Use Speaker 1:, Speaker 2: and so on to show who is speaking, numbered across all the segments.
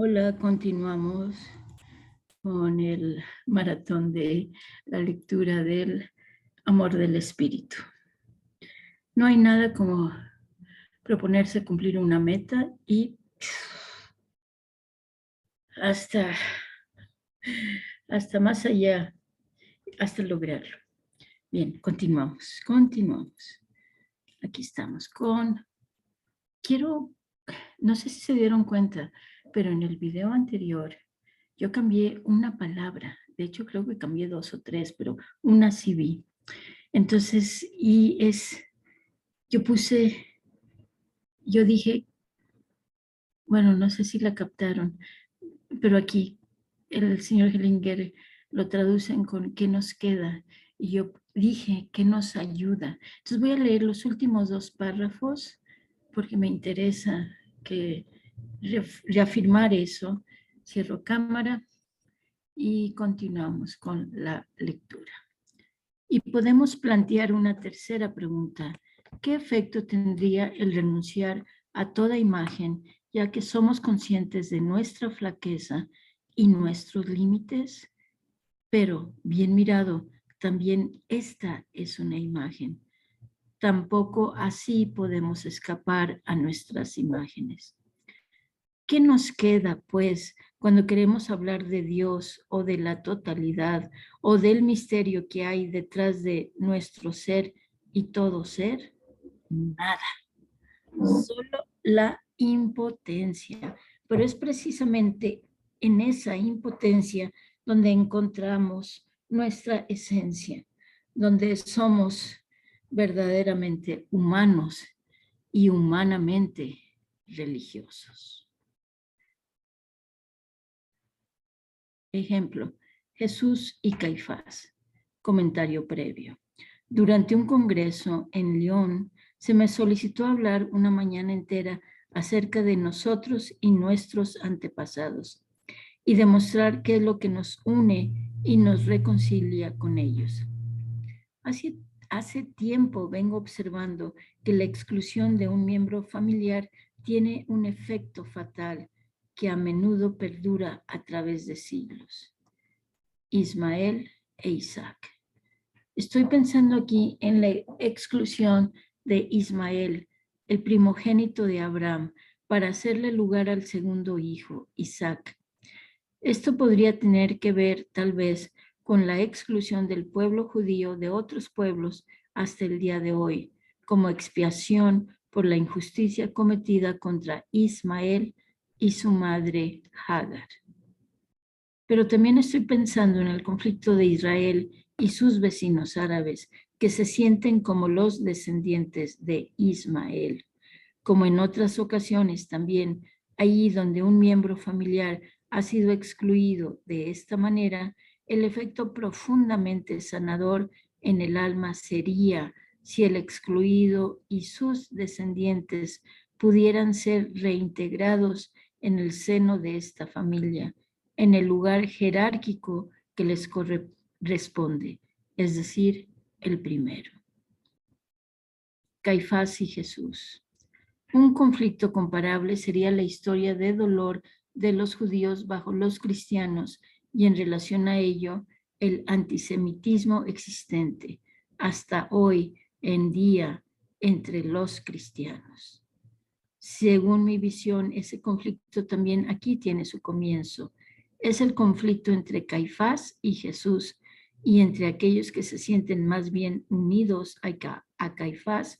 Speaker 1: Hola, continuamos con el maratón de la lectura del amor del espíritu. No hay nada como proponerse cumplir una meta y hasta más allá, hasta lograrlo. Bien, continuamos. Aquí estamos no sé si se dieron cuenta, pero en el video anterior yo cambié una palabra. De hecho, creo que cambié 2 o 3, pero una sí vi. Entonces, yo dije, bueno, no sé si la captaron, pero aquí el señor Hellinger lo traducen con ¿qué nos queda? Y yo dije, ¿qué nos ayuda? Entonces voy a leer los últimos 2 párrafos porque me interesa que reafirmar eso. Cierro cámara y continuamos con la lectura. Y podemos plantear una tercera pregunta. ¿Qué efecto tendría el renunciar a toda imagen, ya que somos conscientes de nuestra flaqueza y nuestros límites? Pero, bien mirado, también esta es una imagen. Tampoco así podemos escapar a nuestras imágenes. ¿Qué nos queda, pues, cuando queremos hablar de Dios o de la totalidad o del misterio que hay detrás de nuestro ser y todo ser? Nada, solo la impotencia. Pero es precisamente en esa impotencia donde encontramos nuestra esencia, donde somos verdaderamente humanos y humanamente religiosos. Ejemplo, Jesús y Caifás. Comentario previo. Durante un congreso en Lyon, se me solicitó hablar una mañana entera acerca de nosotros y nuestros antepasados y demostrar qué es lo que nos une y nos reconcilia con ellos. Hace tiempo vengo observando que la exclusión de un miembro familiar tiene un efecto fatal que a menudo perdura a través de siglos. Ismael e Isaac. Estoy pensando aquí en la exclusión de Ismael, el primogénito de Abraham, para hacerle lugar al segundo hijo, Isaac. Esto podría tener que ver, tal vez, con la exclusión del pueblo judío de otros pueblos hasta el día de hoy, como expiación por la injusticia cometida contra Ismael y su madre Hagar. Pero también estoy pensando en el conflicto de Israel y sus vecinos árabes, que se sienten como los descendientes de Ismael. Como en otras ocasiones también, allí donde un miembro familiar ha sido excluido de esta manera, el efecto profundamente sanador en el alma sería si el excluido y sus descendientes pudieran ser reintegrados en el seno de esta familia, en el lugar jerárquico que les corresponde, es decir, el primero. Caifás y Jesús. Un conflicto comparable sería la historia de dolor de los judíos bajo los cristianos y en relación a ello el antisemitismo existente hasta hoy en día entre los cristianos. Según mi visión, ese conflicto también aquí tiene su comienzo. Es el conflicto entre Caifás y Jesús y entre aquellos que se sienten más bien unidos a Caifás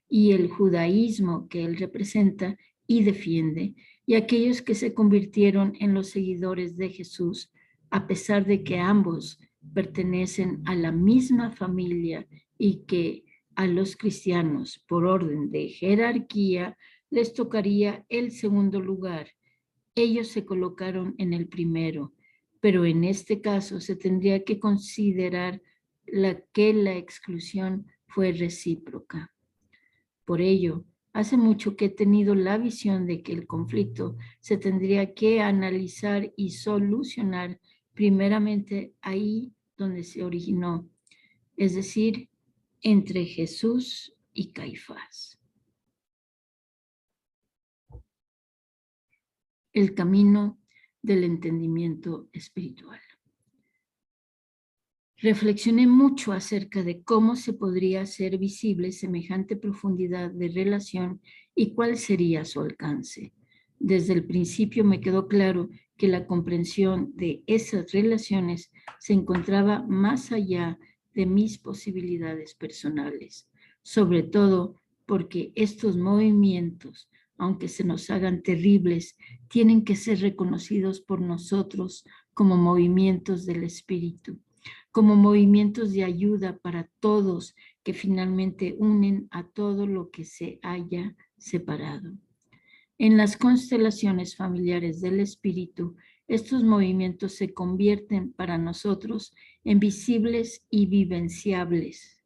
Speaker 1: y el judaísmo que él representa y defiende, y aquellos que se convirtieron en los seguidores de Jesús, a pesar de que ambos pertenecen a la misma familia y que a los cristianos, por orden de jerarquía, les tocaría el segundo lugar. Ellos se colocaron en el primero, pero en este caso se tendría que considerar que la exclusión fue recíproca. Por ello, hace mucho que he tenido la visión de que el conflicto se tendría que analizar y solucionar primeramente ahí donde se originó, es decir, entre Jesús y Caifás. El camino del entendimiento espiritual. Reflexioné mucho acerca de cómo se podría hacer visible semejante profundidad de relación y cuál sería su alcance. Desde el principio me quedó claro que la comprensión de esas relaciones se encontraba más allá de mis posibilidades personales, sobre todo porque estos movimientos, aunque se nos hagan terribles, tienen que ser reconocidos por nosotros como movimientos del espíritu, como movimientos de ayuda para todos que finalmente unen a todo lo que se haya separado. En las constelaciones familiares del espíritu, estos movimientos se convierten para nosotros en visibles y vivenciables,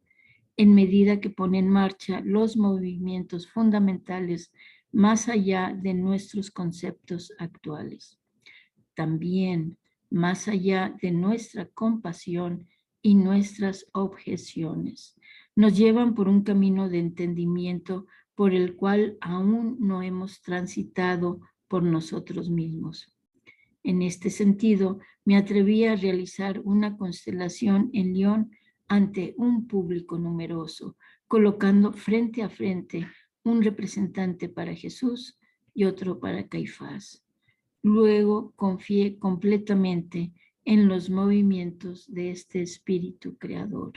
Speaker 1: en medida que pone en marcha los movimientos fundamentales más allá de nuestros conceptos actuales. También más allá de nuestra compasión y nuestras objeciones. Nos llevan por un camino de entendimiento por el cual aún no hemos transitado por nosotros mismos. En este sentido, me atreví a realizar una constelación en Lyon ante un público numeroso, colocando frente a frente un representante para Jesús y otro para Caifás. Luego confié completamente en los movimientos de este espíritu creador.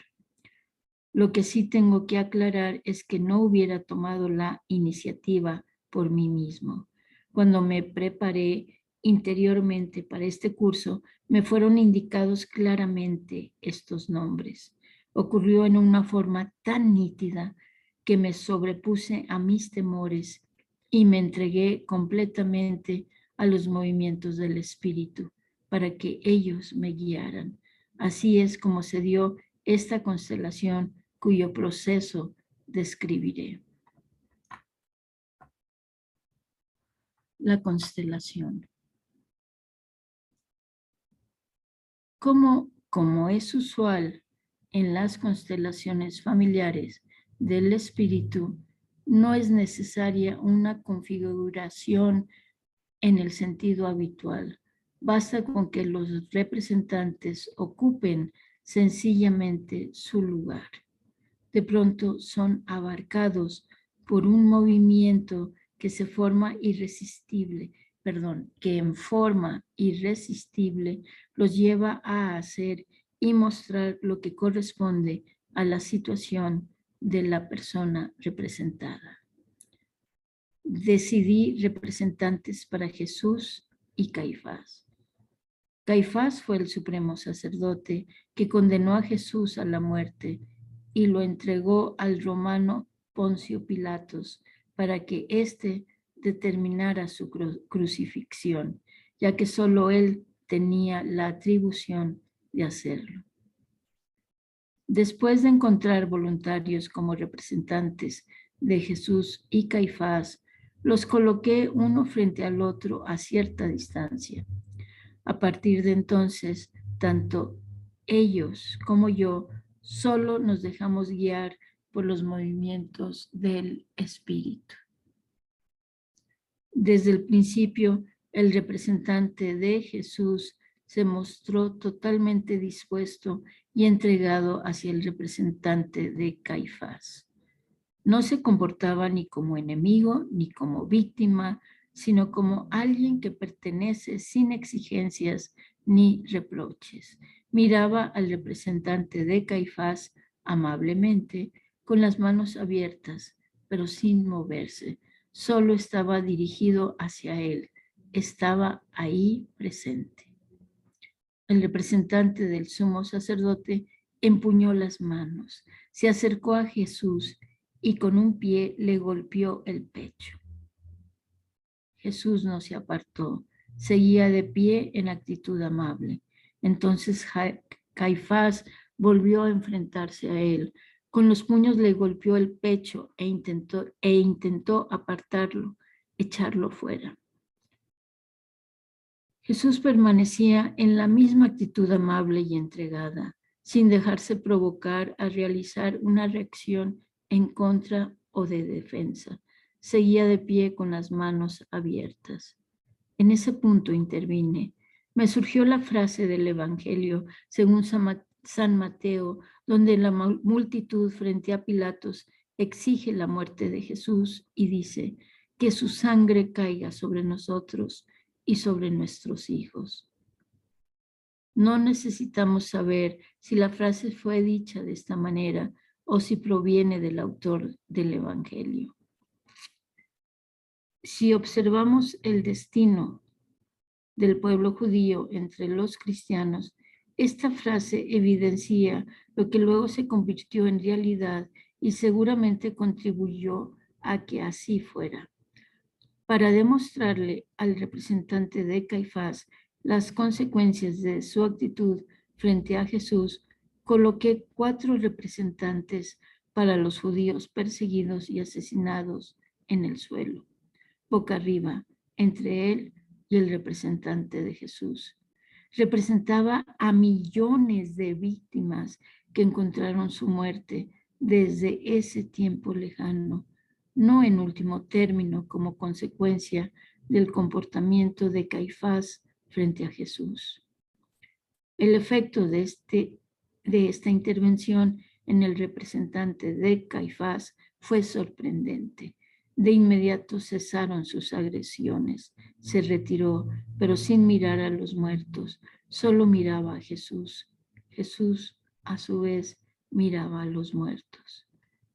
Speaker 1: Lo que sí tengo que aclarar es que no hubiera tomado la iniciativa por mí mismo. Cuando me preparé interiormente para este curso, me fueron indicados claramente estos nombres. Ocurrió en una forma tan nítida que me sobrepuse a mis temores y me entregué completamente a los movimientos del espíritu para que ellos me guiaran. Así es como se dio esta constelación cuyo proceso describiré. La constelación. Como es usual en las constelaciones familiares del espíritu, no es necesaria una configuración en el sentido habitual. Basta con que los representantes ocupen sencillamente su lugar. De pronto son abarcados por un movimiento que en forma irresistible los lleva a hacer y mostrar lo que corresponde a la situación de la persona representada. Decidí representantes para Jesús y Caifás. Caifás fue el supremo sacerdote que condenó a Jesús a la muerte y lo entregó al romano Poncio Pilatos para que éste determinara su crucifixión, ya que solo él tenía la atribución de hacerlo. Después de encontrar voluntarios como representantes de Jesús y Caifás, los coloqué uno frente al otro a cierta distancia. A partir de entonces, tanto ellos como yo solo nos dejamos guiar por los movimientos del espíritu. Desde el principio, el representante de Jesús se mostró totalmente dispuesto y entregado hacia el representante de Caifás. No se comportaba ni como enemigo ni como víctima, sino como alguien que pertenece sin exigencias ni reproches. Miraba al representante de Caifás amablemente, con las manos abiertas, pero sin moverse. Solo estaba dirigido hacia él. Estaba ahí presente. El representante del sumo sacerdote empuñó las manos, se acercó a Jesús y con un pie le golpeó el pecho. Jesús no se apartó, seguía de pie en actitud amable. Entonces Caifás volvió a enfrentarse a él. Con los puños le golpeó el pecho e intentó apartarlo, echarlo fuera. Jesús permanecía en la misma actitud amable y entregada, sin dejarse provocar a realizar una reacción en contra o de defensa. Seguía de pie con las manos abiertas. En ese punto intervine. Me surgió la frase del Evangelio según San Mateo, donde la multitud frente a Pilatos exige la muerte de Jesús y dice que su sangre caiga sobre nosotros y sobre nuestros hijos. No necesitamos saber si la frase fue dicha de esta manera o si proviene del autor del Evangelio. Si observamos el destino del pueblo judío entre los cristianos, esta frase evidencia lo que luego se convirtió en realidad y seguramente contribuyó a que así fuera. Para demostrarle al representante de Caifás las consecuencias de su actitud frente a Jesús, coloqué 4 representantes para los judíos perseguidos y asesinados en el suelo, boca arriba, entre él y el representante de Jesús. Representaba a millones de víctimas que encontraron su muerte desde ese tiempo lejano, no en último término como consecuencia del comportamiento de Caifás frente a Jesús. El efecto de esta intervención en el representante de Caifás fue sorprendente. De inmediato cesaron sus agresiones, se retiró, pero sin mirar a los muertos, solo miraba a Jesús. Jesús, a su vez, miraba a los muertos.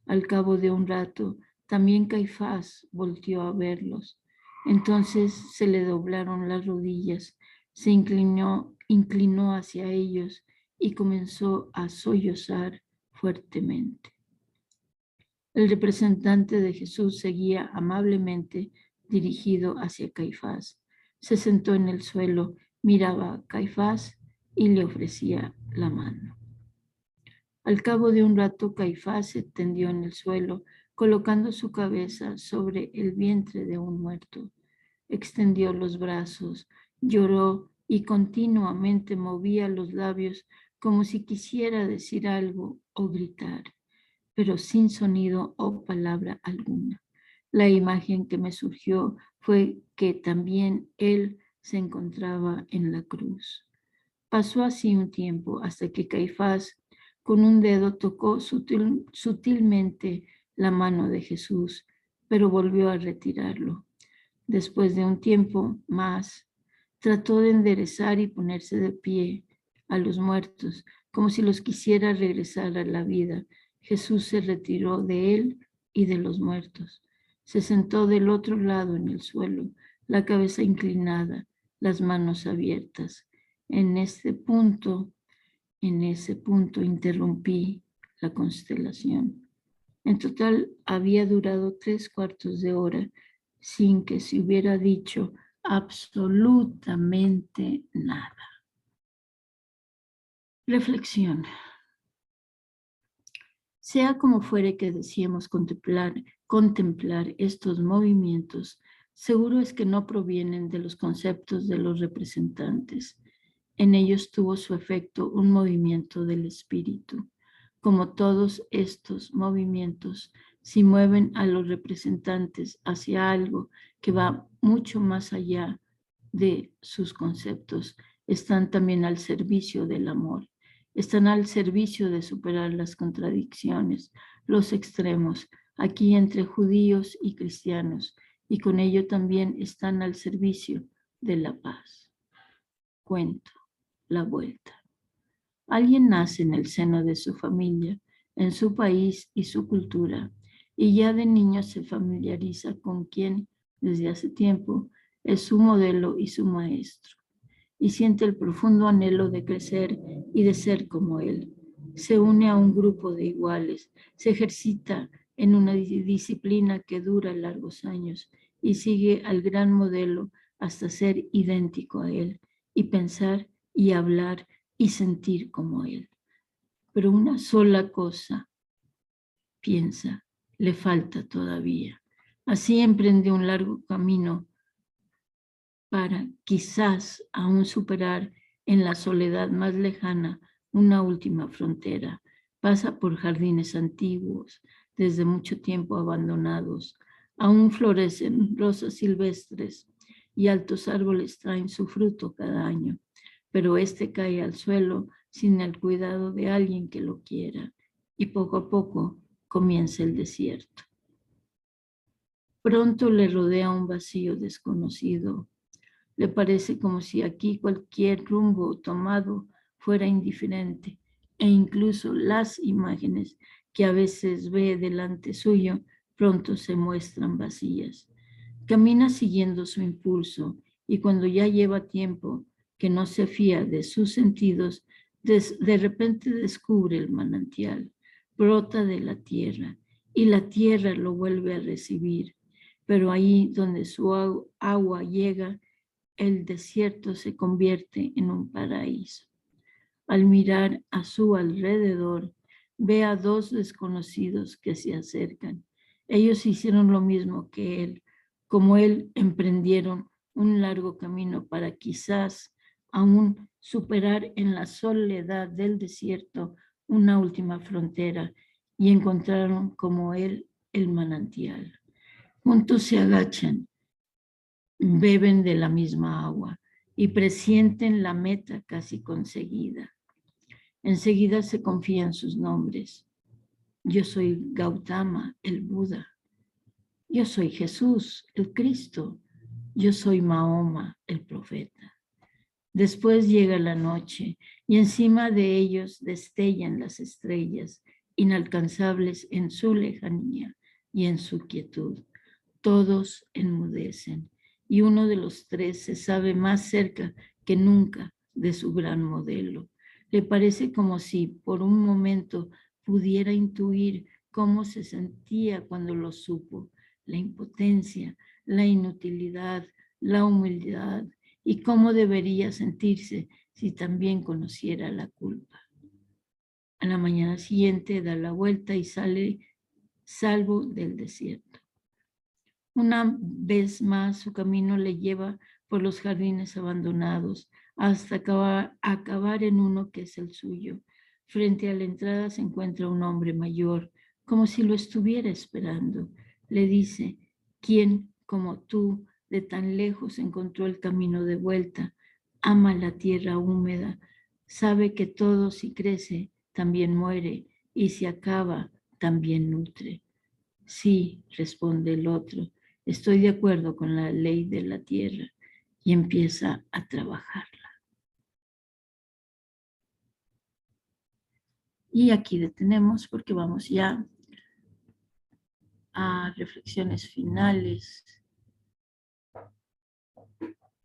Speaker 1: Al cabo de un rato, también Caifás volteó a verlos. Entonces se le doblaron las rodillas, se inclinó hacia ellos y comenzó a sollozar fuertemente. El representante de Jesús seguía amablemente dirigido hacia Caifás. Se sentó en el suelo, miraba a Caifás y le ofrecía la mano. Al cabo de un rato, Caifás se tendió en el suelo, colocando su cabeza sobre el vientre de un muerto. Extendió los brazos, lloró y continuamente movía los labios como si quisiera decir algo o gritar, pero sin sonido o palabra alguna. La imagen que me surgió fue que también él se encontraba en la cruz. Pasó así un tiempo hasta que Caifás con un dedo tocó sutilmente la mano de Jesús, pero volvió a retirarlo. Después de un tiempo más, trató de enderezar y ponerse de pie a los muertos, como si los quisiera regresar a la vida. Jesús se retiró de él y de los muertos. Se sentó del otro lado en el suelo, la cabeza inclinada, las manos abiertas. En ese punto interrumpí la constelación. En total había durado 3/4 de hora sin que se hubiera dicho absolutamente nada. Reflexión. Sea como fuere que deseemos contemplar estos movimientos, seguro es que no provienen de los conceptos de los representantes. En ellos tuvo su efecto un movimiento del espíritu. Como todos estos movimientos, si mueven a los representantes hacia algo que va mucho más allá de sus conceptos, están también al servicio del amor. Están al servicio de superar las contradicciones, los extremos, aquí entre judíos y cristianos, y con ello también están al servicio de la paz. Cuento, la vuelta. Alguien nace en el seno de su familia, en su país y su cultura, y ya de niño se familiariza con quien, desde hace tiempo, es su modelo y su maestro, y siente el profundo anhelo de crecer y de ser como él. Se une a un grupo de iguales, se ejercita en una disciplina que dura largos años y sigue al gran modelo hasta ser idéntico a él y pensar y hablar y sentir como él. Pero una sola cosa, piensa, le falta todavía. Así emprende un largo camino para quizás aún superar en la soledad más lejana una última frontera. Pasa por jardines antiguos, desde mucho tiempo abandonados. Aún florecen rosas silvestres y altos árboles traen su fruto cada año, pero este cae al suelo sin el cuidado de alguien que lo quiera, y poco a poco comienza el desierto. Pronto le rodea un vacío desconocido. Le parece como si aquí cualquier rumbo tomado fuera indiferente, e incluso las imágenes que a veces ve delante suyo pronto se muestran vacías. Camina siguiendo su impulso, y cuando ya lleva tiempo que no se fía de sus sentidos, de repente descubre el manantial, brota de la tierra, y la tierra lo vuelve a recibir. Pero ahí donde su agua llega, el desierto se convierte en un paraíso. Al mirar a su alrededor, ve a dos desconocidos que se acercan. Ellos hicieron lo mismo que él. Como él, emprendieron un largo camino para quizás aún superar en la soledad del desierto una última frontera, y encontraron como él el manantial. Juntos se agachan, beben de la misma agua y presienten la meta casi conseguida. Enseguida se confían sus nombres. Yo soy Gautama, el Buda. Yo soy Jesús, el Cristo. Yo soy Mahoma, el profeta. Después llega la noche y encima de ellos destellan las estrellas, inalcanzables en su lejanía y en su quietud. Todos enmudecen y uno de los tres se sabe más cerca que nunca de su gran modelo. Le parece como si por un momento pudiera intuir cómo se sentía cuando lo supo, la impotencia, la inutilidad, la humildad, y cómo debería sentirse si también conociera la culpa. A la mañana siguiente da la vuelta y sale salvo del desierto. Una vez más su camino le lleva por los jardines abandonados hasta acabar en uno que es el suyo. Frente a la entrada se encuentra un hombre mayor, como si lo estuviera esperando. Le dice: ¿quién como tú de tan lejos encontró el camino de vuelta? Ama la tierra húmeda, sabe que todo si crece también muere, y si acaba también nutre. Sí, responde el otro, estoy de acuerdo con la ley de la tierra, y empieza a trabajarla. Y aquí detenemos porque vamos ya a reflexiones finales.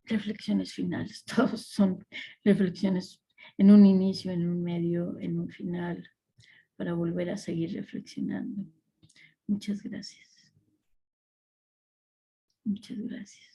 Speaker 1: Reflexiones finales, todos son reflexiones en un inicio, en un medio, en un final, para volver a seguir reflexionando. Muchas gracias. Muchas gracias.